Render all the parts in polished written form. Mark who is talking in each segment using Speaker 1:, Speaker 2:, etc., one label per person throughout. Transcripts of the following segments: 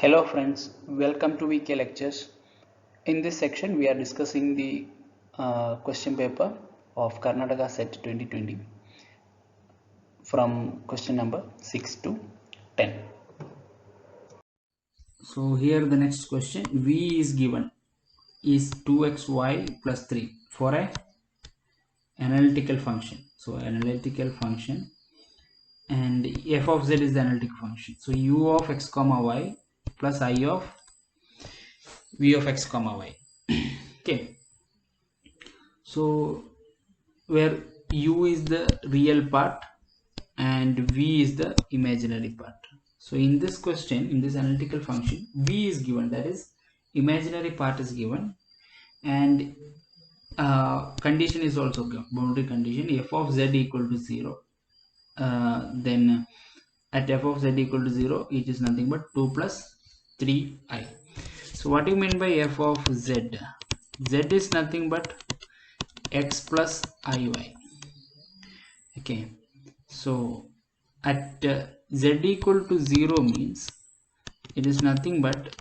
Speaker 1: Hello friends, welcome to VK Lectures. In this section we are discussing the question paper of Karnataka SET 2020 from question number 6 to 10. So here the next question, V is given is 2xy plus 3 for a analytical function. So analytical function and f of z is the analytic function. So u of x comma y plus I of v of x comma y. Okay, so where u is the real part and v is the imaginary part. So in this question, in this analytical function, v is given, that is imaginary part is given, and condition is also given, boundary condition f of z equal to 0. Then at f of z equal to 0, it is nothing but 2 plus 3i. So what do you mean by f of z? Z is nothing but x plus iy. Okay, so at z equal to 0 means it is nothing but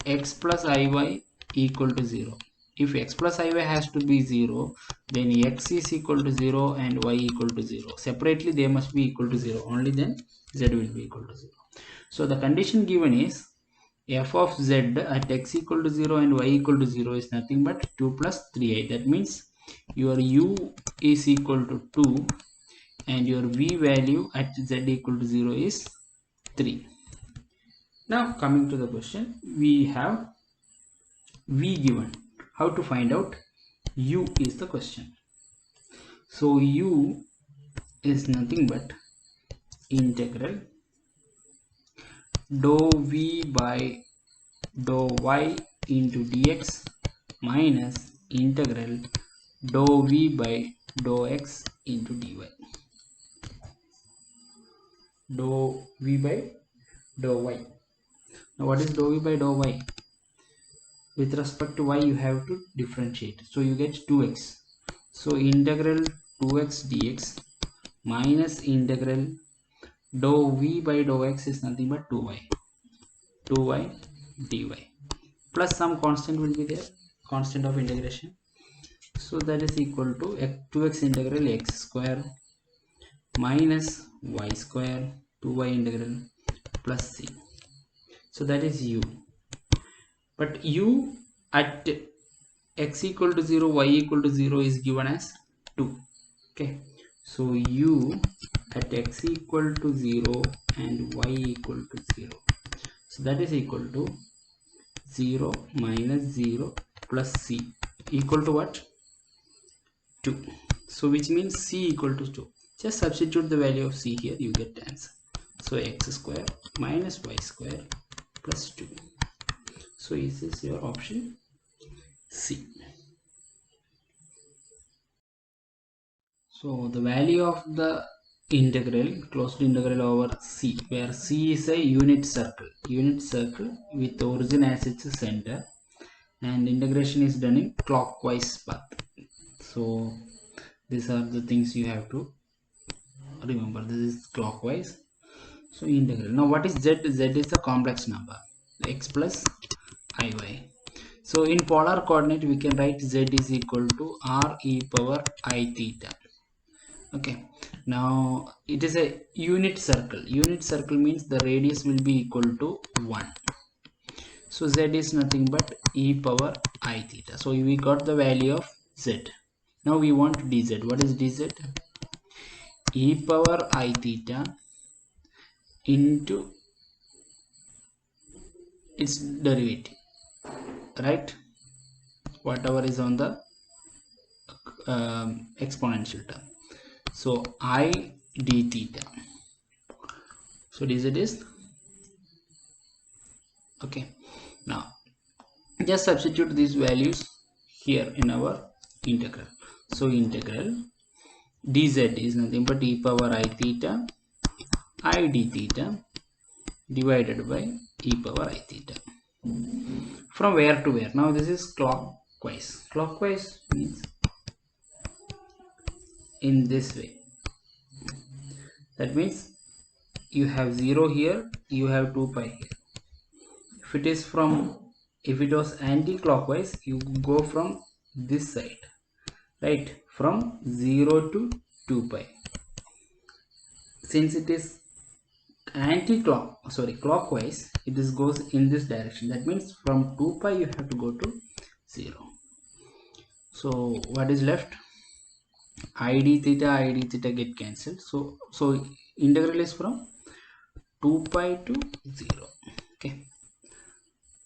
Speaker 1: x plus iy equal to 0. If x plus iy has to be 0, then x is equal to 0 and y equal to 0. Separately they must be equal to 0, only then z will be equal to 0. So the condition given is f of z at x equal to 0 and y equal to 0 is nothing but 2 plus 3i. That means your u is equal to 2 and your v value at z equal to 0 is 3. Now coming to the question, we have v given. How to find out u is the question. So u is nothing but integral dou v by dou y into dx minus integral dou v by dou x into dy. Dou v by dou y. Now what is dou v by dou y? With respect to y you have to differentiate, so you get 2x. So integral 2x dx minus integral dou v by dou x is nothing but 2y dy plus some constant will be there, constant of integration. So that is equal to 2x integral x square minus y square 2y integral plus c. So that is u. But u at x equal to 0, y equal to 0 is given as 2. Okay, so u at x equal to 0 and y equal to 0. So that is equal to 0 minus 0 plus c equal to what? 2. So which means c equal to 2. Just substitute the value of c here, you get the answer. So x square minus y square plus 2. So this is your option C. So the value of the integral, closed integral over C, where C is a unit circle with origin as its center, and integration is done in clockwise path. So these are the things you have to remember. This is clockwise. So integral. Now what is z? Z is a complex number, x plus iy. So in polar coordinate we can write z is equal to r e power I theta. Okay, now it is a unit circle. Unit circle means the radius will be equal to 1. So z is nothing but e power I theta. So we got the value of z. Now we want dz. What is dz? E power I theta into its derivative, right? Whatever is on the exponential term. So I d theta. So dz is okay. Now just substitute these values here in our integral. So integral dz is nothing but e power I theta I d theta divided by e power I theta. From where to where? Now this is clockwise. Clockwise means in this way. That means you have 0 here, you have 2 pi here. if it was anti-clockwise, you go from this side, right, from 0 to 2 pi. Since it is clockwise, it is goes in this direction. That means from 2 pi you have to go to 0. So what is left? id theta get cancelled. So integral is from 2 pi to 0. Okay,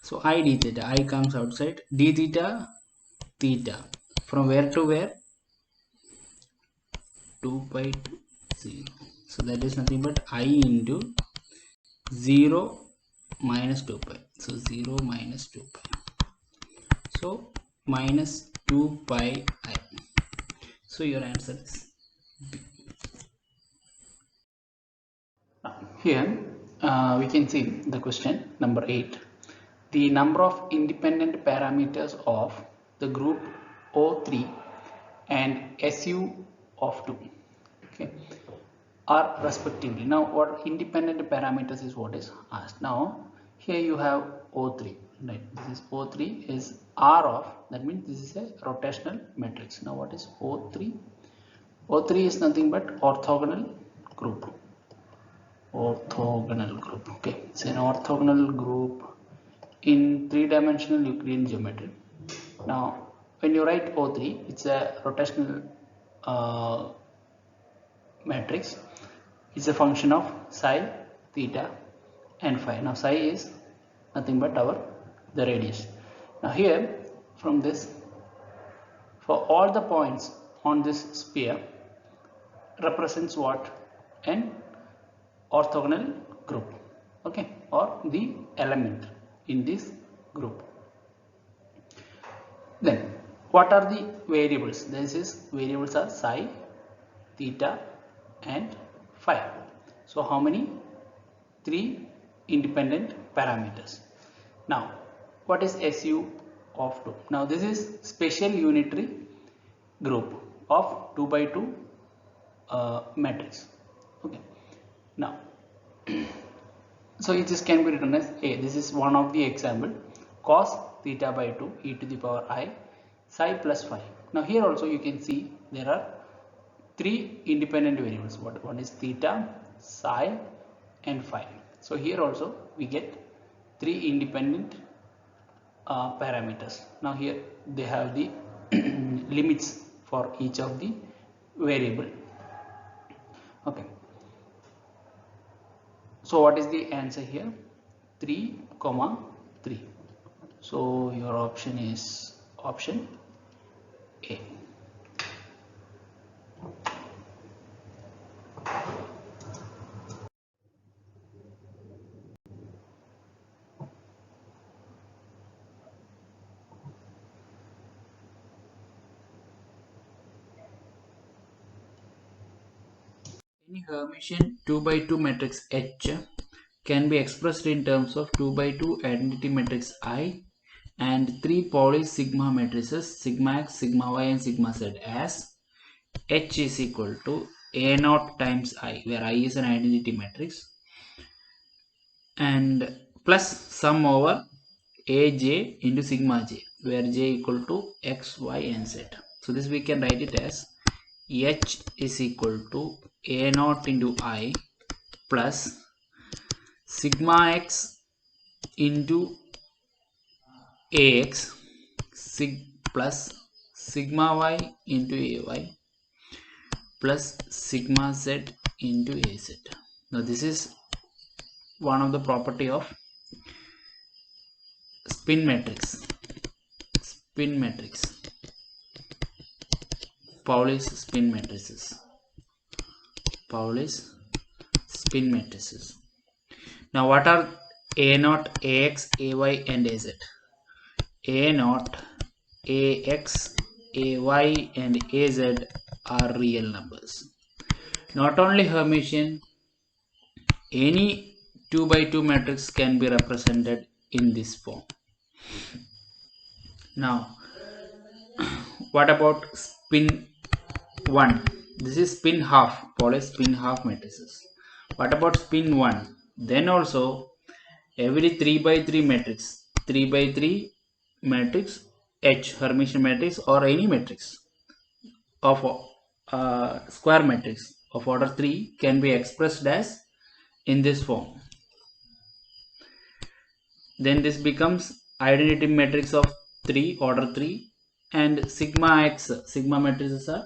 Speaker 1: so I d theta, I comes outside, d theta from where to where? 2 pi to 0. So that is nothing but I into 0 minus 2 pi. So 0 minus 2 pi. So minus 2 pi I. So your answer is B. Here we can see the question number 8. The number of independent parameters of the group O3 and SU of 2, okay, are respectively. Now what independent parameters is what is asked. Now here you have O3, right? This is O3 is R of, that means this is a rotational matrix. Now what is O3? O3 is nothing but orthogonal group. Orthogonal group, okay, it's an orthogonal group in three-dimensional Euclidean geometry. Now when you write O3, it's a rotational matrix. It's a function of psi, theta and phi. Now psi is nothing but the radius. Now here from this, for all the points on this sphere represents what? An orthogonal group, okay, or the element in this group. Then what are the variables? This is variables are psi, theta and phi. So how many? 3 independent parameters. Now what is SU of 2? Now this is special unitary group of 2 by 2 matrix, okay. Now so it just can be written as A. This is one of the example, cos theta by 2 e to the power I psi plus phi. Now here also you can see there are 3 independent variables. One is theta, psi and phi. So here also we get 3 independent parameters. Now here they have the limits for each of the variable, okay. So what is the answer here? 3, 3. So your option is option A. Any Hermitian 2 by 2 matrix H can be expressed in terms of 2 by 2 identity matrix I and 3 Pauli sigma matrices sigma x, sigma y and sigma z as H is equal to A naught times I, where I is an identity matrix, and plus sum over Aj into sigma j, where j equal to x, y and z. So this we can write it as H is equal to A naught into I plus sigma x into Ax plus sigma y into Ay plus sigma z into Az. Now this is one of the property of spin matrix. Pauli's spin matrices. Now what are A naught, Ax, Ay and Az? A naught, Ax, Ay and Az are real numbers. Not only Hermitian, any 2 by 2 matrix can be represented in this form. Now what about spin 1? This is spin half, Pauli spin half matrices. What about spin 1? Then also every 3 by 3 matrix, 3 by 3 matrix H, Hermitian matrix or any matrix of square matrix of order 3 can be expressed as in this form. Then this becomes identity matrix of 3, order 3, and sigma x, sigma matrices are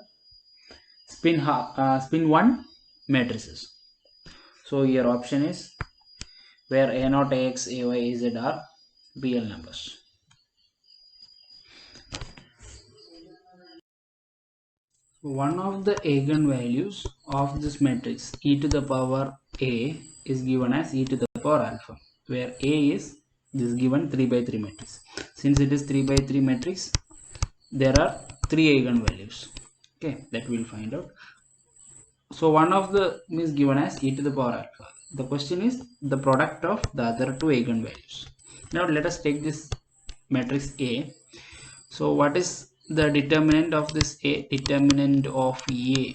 Speaker 1: spin 1 matrices. So your option is where A0, AX, AY, AZ are real numbers. One of the eigenvalues of this matrix e to the power A is given as e to the power alpha, where A is this given 3 by 3 matrix. Since it is 3 by 3 matrix, there are 3 eigenvalues. Okay, that we'll find out. So one of the is given as e to the power alpha. The question is the product of the other two eigenvalues. Now let us take this matrix A. So what is the determinant of this A? Determinant of A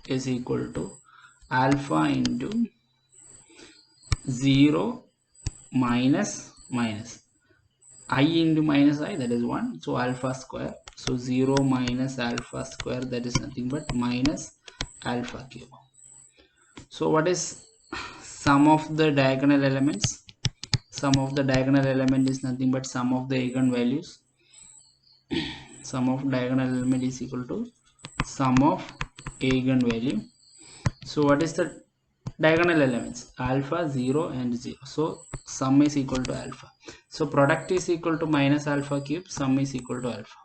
Speaker 1: is equal to alpha into 0 minus I into minus I, that is 1. So alpha square. So 0 minus alpha square, that is nothing but minus alpha cube. So what is sum of the diagonal elements? Sum of the diagonal element is nothing but sum of the eigenvalues. Sum of diagonal element is equal to sum of eigenvalue. So what is the diagonal elements? Alpha, 0 and 0. So sum is equal to alpha. So product is equal to minus alpha cube, sum is equal to alpha.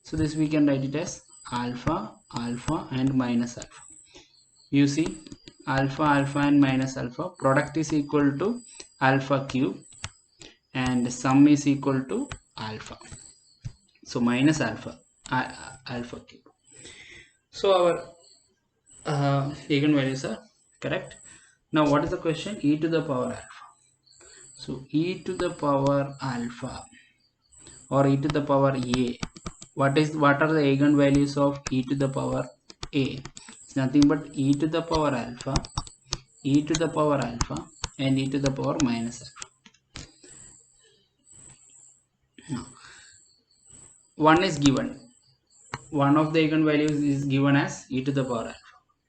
Speaker 1: So this we can write it as alpha, alpha and minus alpha. You see, alpha, alpha and minus alpha, product is equal to alpha cube and sum is equal to alpha. So minus alpha, alpha cube. So our eigenvalues are correct. Now what is the question? E to the power alpha. So e to the power alpha or e to the power A. What are the eigenvalues of e to the power A? It's nothing but e to the power alpha, e to the power alpha and e to the power minus alpha. Now, one is given. One of the eigenvalues is given as e to the power alpha.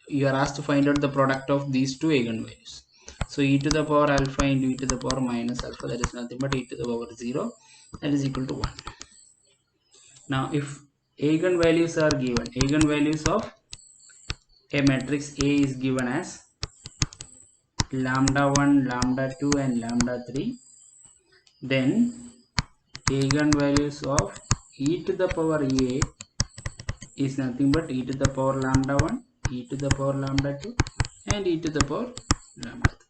Speaker 1: You are asked to find out the product of these two eigenvalues. So e to the power alpha into e to the power minus alpha, that is nothing but e to the power 0, that is equal to 1. Now if eigenvalues are given, eigenvalues of a matrix A is given as lambda 1, lambda 2 and lambda 3, then eigenvalues of e to the power A is nothing but e to the power lambda 1, e to the power lambda 2 and e to the power lambda 3.